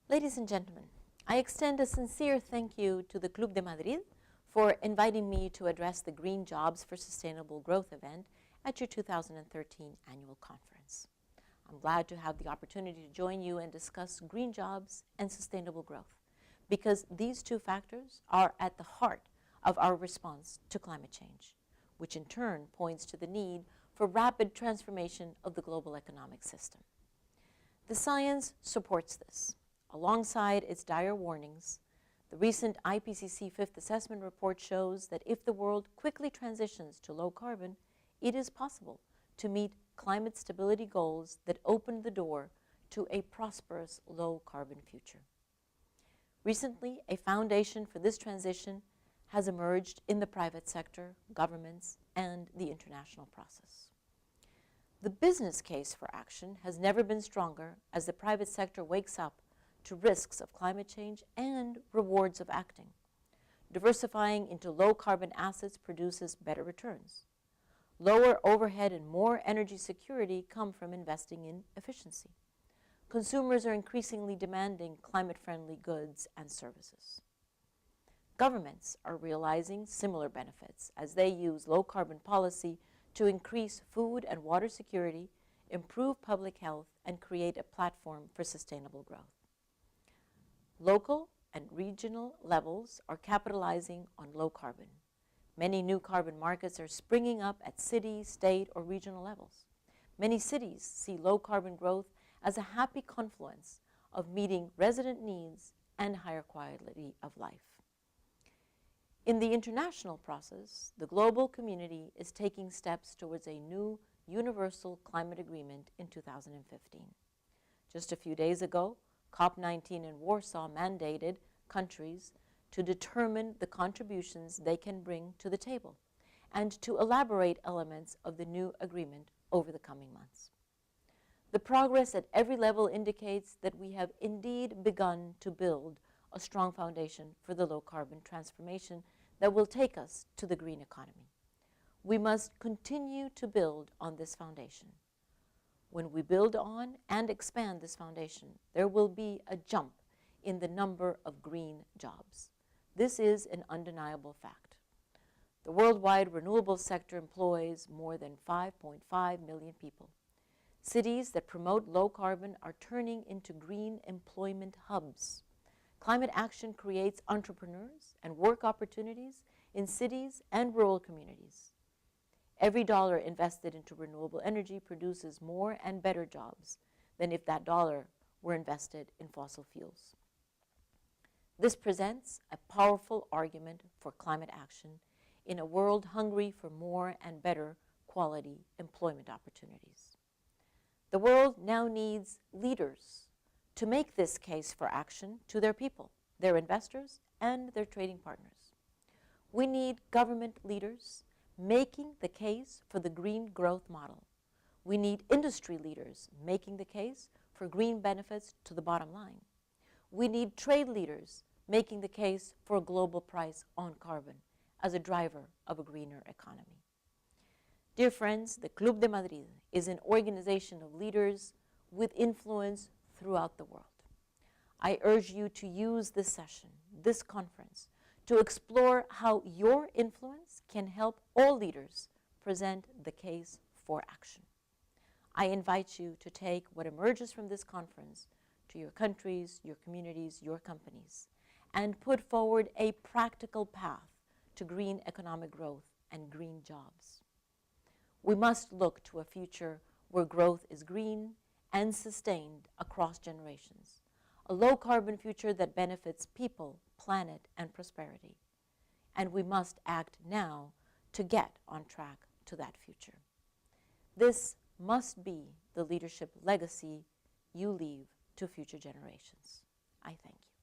Ladies and gentlemen, I extend a sincere thank you to the Club de Madrid for inviting me to address the Green Jobs for Sustainable Growth event at your 2013 annual conference. I'm glad to have the opportunity to join you and discuss green jobs and sustainable growth, because these two factors are at the heart of our response to climate change, which in turn points to the need for rapid transformation of the global economic system. The science supports this. Alongside its dire warnings, the recent IPCC Fifth Assessment Report shows that if the world quickly transitions to low carbon, it is possible to meet climate stability goals that open the door to a prosperous low carbon future. Recently, a foundation for this transition has emerged in the private sector, governments, and the international process. The business case for action has never been stronger as the private sector wakes up to risks of climate change and rewards of acting. Diversifying into low-carbon assets produces better returns. Lower overhead and more energy security come from investing in efficiency. Consumers are increasingly demanding climate-friendly goods and services. Governments are realizing similar benefits as they use low-carbon policy to increase food and water security, improve public health, and create a platform for sustainable growth. Local and regional levels are capitalizing on low carbon. Many new carbon markets are springing up at city, state, or regional levels. Many cities see low carbon growth as a happy confluence of meeting resident needs and higher quality of life. In the international process, the global community is taking steps towards a new universal climate agreement in 2015. Just a few days ago, COP19 in Warsaw mandated countries to determine the contributions they can bring to the table and to elaborate elements of the new agreement over the coming months. The progress at every level indicates that we have indeed begun to build a strong foundation for the low-carbon transformation that will take us to the green economy. We must continue to build on this foundation. When we build on and expand this foundation, there will be a jump in the number of green jobs. This is an undeniable fact. The worldwide renewable sector employs more than 5.5 million people. Cities that promote low carbon are turning into green employment hubs. Climate action creates entrepreneurs and work opportunities in cities and rural communities. Every dollar invested into renewable energy produces more and better jobs than if that dollar were invested in fossil fuels. This presents a powerful argument for climate action in a world hungry for more and better quality employment opportunities. The world now needs leaders to make this case for action to their people, their investors, and their trading partners. We need government leaders making the case for the green growth model. We need industry leaders making the case for green benefits to the bottom line. We need trade leaders making the case for a global price on carbon as a driver of a greener economy. Dear friends, the Club de Madrid is an organization of leaders with influence throughout the world. I urge you to use this session, this conference, to explore how your influence can help all leaders present the case for action. I invite you to take what emerges from this conference to your countries, your communities, your companies, and put forward a practical path to green economic growth and green jobs. We must look to a future where growth is green and sustained across generations, a low-carbon future that benefits people, planet, and prosperity. And we must act now to get on track to that future. This must be the leadership legacy you leave to future generations. I thank you.